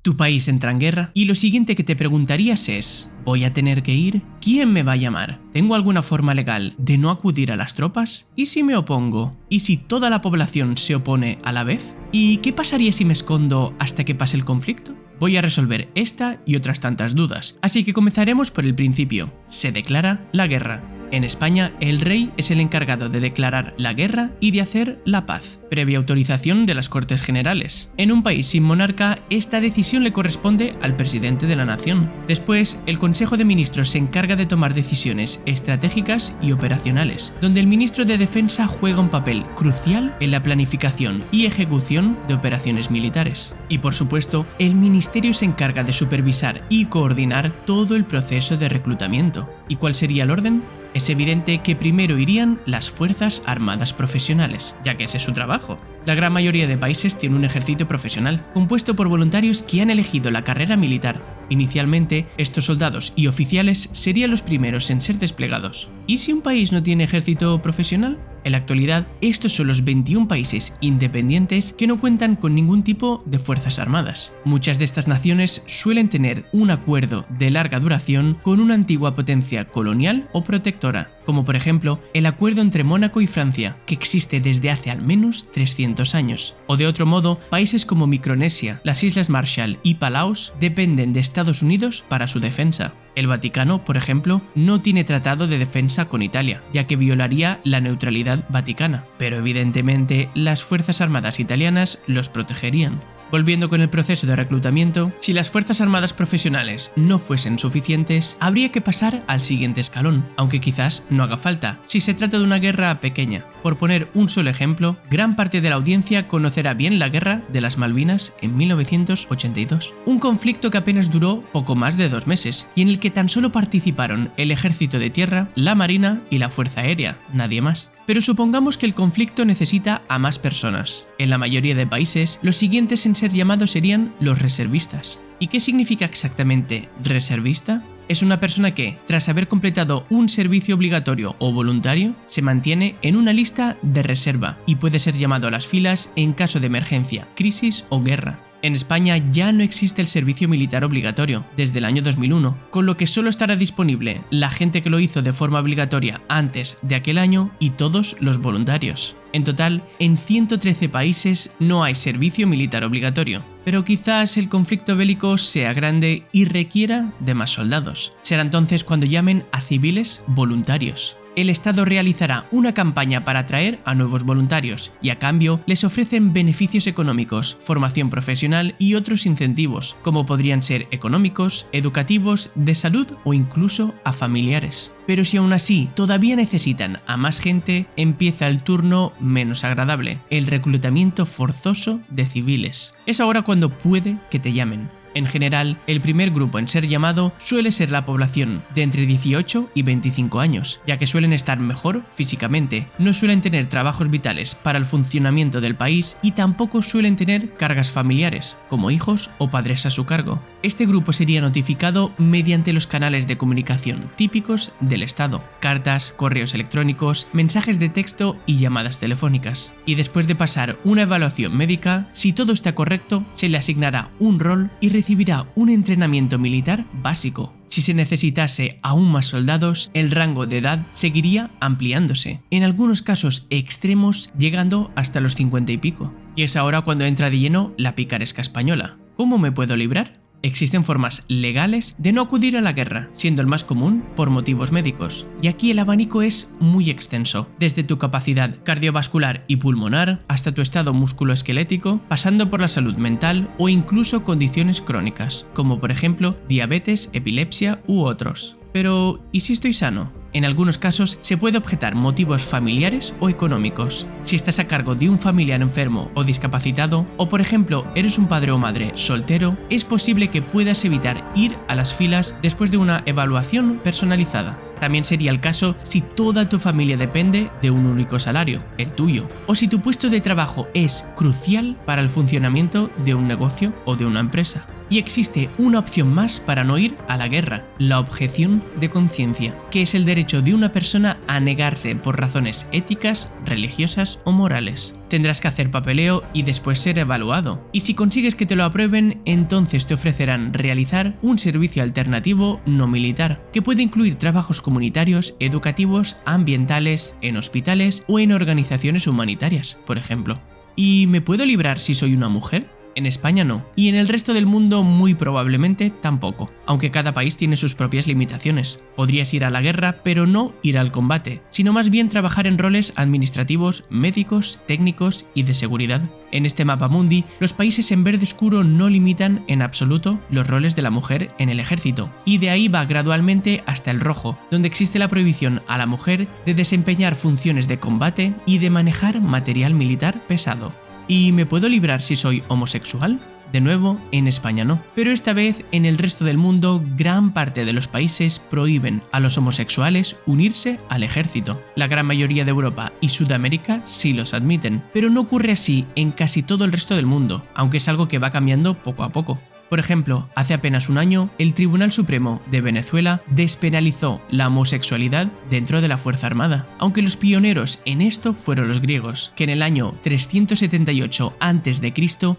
Tu país entra en guerra y lo siguiente que te preguntarías es: ¿voy a tener que ir? ¿Quién me va a llamar? ¿Tengo alguna forma legal de no acudir a las tropas? ¿Y si me opongo? ¿Y si toda la población se opone a la vez? ¿Y qué pasaría si me escondo hasta que pase el conflicto? Voy a resolver esta y otras tantas dudas, así que comenzaremos por el principio. Se declara la guerra. En España, el rey es el encargado de declarar la guerra y de hacer la paz, previa autorización de las Cortes Generales. En un país sin monarca, esta decisión le corresponde al presidente de la nación. Después, el Consejo de Ministros se encarga de tomar decisiones estratégicas y operacionales, donde el ministro de Defensa juega un papel crucial en la planificación y ejecución de operaciones militares. Y por supuesto, el ministerio se encarga de supervisar y coordinar todo el proceso de reclutamiento. ¿Y cuál sería el orden? Es evidente que primero irían las Fuerzas Armadas Profesionales, ya que ese es su trabajo. La gran mayoría de países tiene un ejército profesional, compuesto por voluntarios que han elegido la carrera militar. Inicialmente, estos soldados y oficiales serían los primeros en ser desplegados. ¿Y si un país no tiene ejército profesional? En la actualidad, estos son los 21 países independientes que no cuentan con ningún tipo de fuerzas armadas. Muchas de estas naciones suelen tener un acuerdo de larga duración con una antigua potencia colonial o protectora, como por ejemplo el acuerdo entre Mónaco y Francia, que existe desde hace al menos 300 años. O de otro modo, países como Micronesia, las Islas Marshall y Palaos dependen de Estados Unidos para su defensa. El Vaticano, por ejemplo, no tiene tratado de defensa con Italia, ya que violaría la neutralidad vaticana, pero evidentemente las Fuerzas Armadas italianas los protegerían. Volviendo con el proceso de reclutamiento, si las Fuerzas Armadas profesionales no fuesen suficientes, habría que pasar al siguiente escalón, aunque quizás no haga falta, si se trata de una guerra pequeña. Por poner un solo ejemplo, gran parte de la audiencia conocerá bien la Guerra de las Malvinas en 1982, un conflicto que apenas duró poco más de 2 meses, y en el que tan solo participaron el Ejército de Tierra, la Marina y la Fuerza Aérea, nadie más. Pero supongamos que el conflicto necesita a más personas. En la mayoría de países, los siguientes en ser llamados serían los reservistas. ¿Y qué significa exactamente reservista? Es una persona que, tras haber completado un servicio obligatorio o voluntario, se mantiene en una lista de reserva y puede ser llamado a las filas en caso de emergencia, crisis o guerra. En España ya no existe el servicio militar obligatorio desde el año 2001, con lo que solo estará disponible la gente que lo hizo de forma obligatoria antes de aquel año y todos los voluntarios. En total, en 113 países no hay servicio militar obligatorio, pero quizás el conflicto bélico sea grande y requiera de más soldados. Será entonces cuando llamen a civiles voluntarios. El Estado realizará una campaña para atraer a nuevos voluntarios y a cambio les ofrecen beneficios económicos, formación profesional y otros incentivos, como podrían ser económicos, educativos, de salud o incluso a familiares. Pero si aún así todavía necesitan a más gente, empieza el turno menos agradable, el reclutamiento forzoso de civiles. Es ahora cuando puede que te llamen. En general, el primer grupo en ser llamado suele ser la población de entre 18 y 25 años, ya que suelen estar mejor físicamente, no suelen tener trabajos vitales para el funcionamiento del país y tampoco suelen tener cargas familiares, como hijos o padres a su cargo. Este grupo sería notificado mediante los canales de comunicación típicos del Estado: cartas, correos electrónicos, mensajes de texto y llamadas telefónicas. Y después de pasar una evaluación médica, si todo está correcto, se le asignará un rol y recibirá un entrenamiento militar básico. Si se necesitase aún más soldados, el rango de edad seguiría ampliándose, en algunos casos extremos llegando hasta los 50 y pico. Y es ahora cuando entra de lleno la picaresca española. ¿Cómo me puedo librar? Existen formas legales de no acudir a la guerra, siendo el más común por motivos médicos. Y aquí el abanico es muy extenso, desde tu capacidad cardiovascular y pulmonar hasta tu estado musculoesquelético, pasando por la salud mental o incluso condiciones crónicas, como por ejemplo diabetes, epilepsia u otros. Pero, ¿y si estoy sano? En algunos casos se puede objetar motivos familiares o económicos. Si estás a cargo de un familiar enfermo o discapacitado, o por ejemplo eres un padre o madre soltero, es posible que puedas evitar ir a las filas después de una evaluación personalizada. También sería el caso si toda tu familia depende de un único salario, el tuyo, o si tu puesto de trabajo es crucial para el funcionamiento de un negocio o de una empresa. Y existe una opción más para no ir a la guerra, la objeción de conciencia, que es el derecho de una persona a negarse por razones éticas, religiosas o morales. Tendrás que hacer papeleo y después ser evaluado, y si consigues que te lo aprueben, entonces te ofrecerán realizar un servicio alternativo no militar, que puede incluir trabajos comunitarios, educativos, ambientales, en hospitales o en organizaciones humanitarias, por ejemplo. ¿Y me puedo librar si soy una mujer? En España no, y en el resto del mundo muy probablemente tampoco, aunque cada país tiene sus propias limitaciones. Podrías ir a la guerra, pero no ir al combate, sino más bien trabajar en roles administrativos, médicos, técnicos y de seguridad. En este mapa mundi, los países en verde oscuro no limitan en absoluto los roles de la mujer en el ejército, y de ahí va gradualmente hasta el rojo, donde existe la prohibición a la mujer de desempeñar funciones de combate y de manejar material militar pesado. ¿Y me puedo librar si soy homosexual? De nuevo, en España no, pero esta vez en el resto del mundo gran parte de los países prohíben a los homosexuales unirse al ejército. La gran mayoría de Europa y Sudamérica sí los admiten, pero no ocurre así en casi todo el resto del mundo, aunque es algo que va cambiando poco a poco. Por ejemplo, hace apenas un año, el Tribunal Supremo de Venezuela despenalizó la homosexualidad dentro de la Fuerza Armada, aunque los pioneros en esto fueron los griegos, que en el año 378 a.C.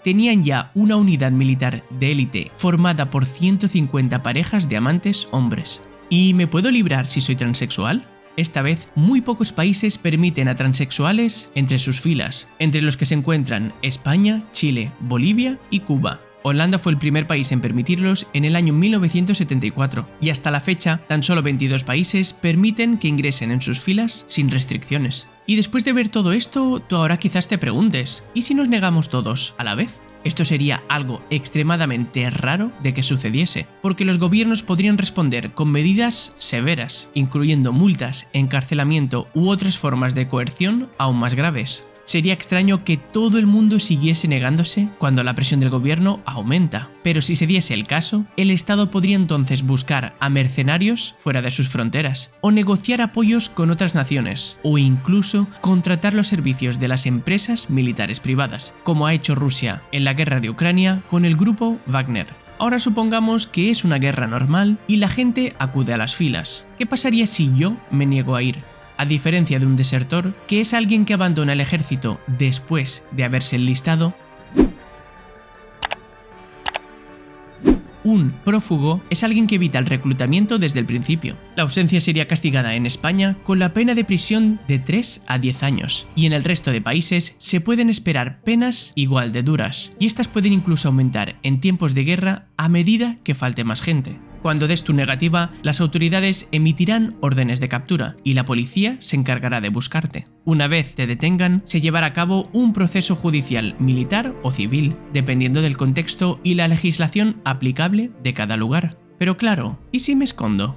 tenían ya una unidad militar de élite formada por 150 parejas de amantes hombres. ¿Y me puedo librar si soy transexual? Esta vez, muy pocos países permiten a transexuales entre sus filas, entre los que se encuentran España, Chile, Bolivia y Cuba. Holanda fue el primer país en permitirlos en el año 1974, y hasta la fecha, tan solo 22 países permiten que ingresen en sus filas sin restricciones. Y después de ver todo esto, tú ahora quizás te preguntes, ¿y si nos negamos todos a la vez? Esto sería algo extremadamente raro de que sucediese, porque los gobiernos podrían responder con medidas severas, incluyendo multas, encarcelamiento u otras formas de coerción aún más graves. Sería extraño que todo el mundo siguiese negándose cuando la presión del gobierno aumenta, pero si se diese el caso, el Estado podría entonces buscar a mercenarios fuera de sus fronteras, o negociar apoyos con otras naciones, o incluso contratar los servicios de las empresas militares privadas, como ha hecho Rusia en la guerra de Ucrania con el grupo Wagner. Ahora supongamos que es una guerra normal y la gente acude a las filas. ¿Qué pasaría si yo me niego a ir? A diferencia de un desertor, que es alguien que abandona el ejército después de haberse enlistado, un prófugo es alguien que evita el reclutamiento desde el principio. La ausencia sería castigada en España con la pena de prisión de 3 a 10 años, y en el resto de países se pueden esperar penas igual de duras, y estas pueden incluso aumentar en tiempos de guerra a medida que falte más gente. Cuando des tu negativa, las autoridades emitirán órdenes de captura y la policía se encargará de buscarte. Una vez te detengan, se llevará a cabo un proceso judicial, militar o civil, dependiendo del contexto y la legislación aplicable de cada lugar. Pero claro, ¿y si me escondo?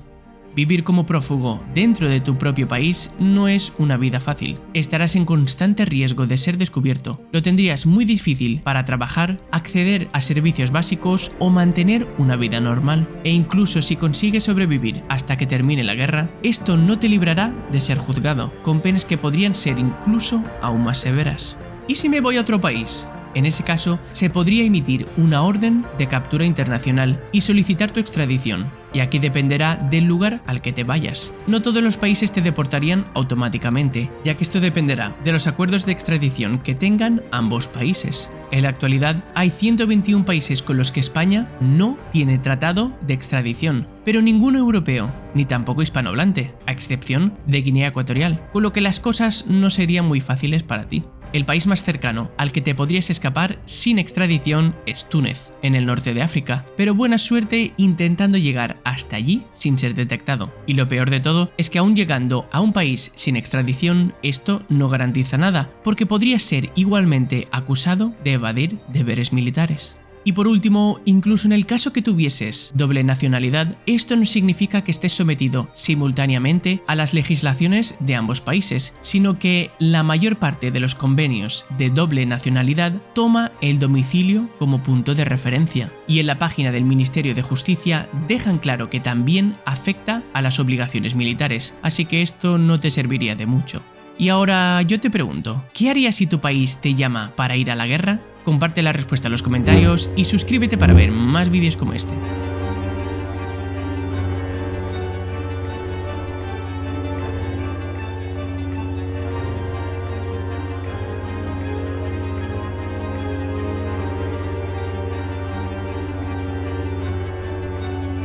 Vivir como prófugo dentro de tu propio país no es una vida fácil. Estarás en constante riesgo de ser descubierto. Lo tendrías muy difícil para trabajar, acceder a servicios básicos o mantener una vida normal. E incluso si consigues sobrevivir hasta que termine la guerra, esto no te librará de ser juzgado, con penas que podrían ser incluso aún más severas. ¿Y si me voy a otro país? En ese caso, se podría emitir una orden de captura internacional y solicitar tu extradición, y aquí dependerá del lugar al que te vayas. No todos los países te deportarían automáticamente, ya que esto dependerá de los acuerdos de extradición que tengan ambos países. En la actualidad, hay 121 países con los que España no tiene tratado de extradición, pero ninguno europeo, ni tampoco hispanohablante, a excepción de Guinea Ecuatorial, con lo que las cosas no serían muy fáciles para ti. El país más cercano al que te podrías escapar sin extradición es Túnez, en el norte de África, pero buena suerte intentando llegar hasta allí sin ser detectado. Y lo peor de todo es que aún llegando a un país sin extradición, esto no garantiza nada, porque podrías ser igualmente acusado de evadir deberes militares. Y por último, incluso en el caso que tuvieses doble nacionalidad, esto no significa que estés sometido simultáneamente a las legislaciones de ambos países, sino que la mayor parte de los convenios de doble nacionalidad toma el domicilio como punto de referencia, y en la página del Ministerio de Justicia dejan claro que también afecta a las obligaciones militares, así que esto no te serviría de mucho. Y ahora yo te pregunto, ¿qué harías si tu país te llama para ir a la guerra? comparte la respuesta en los comentarios y suscríbete para ver más vídeos como este.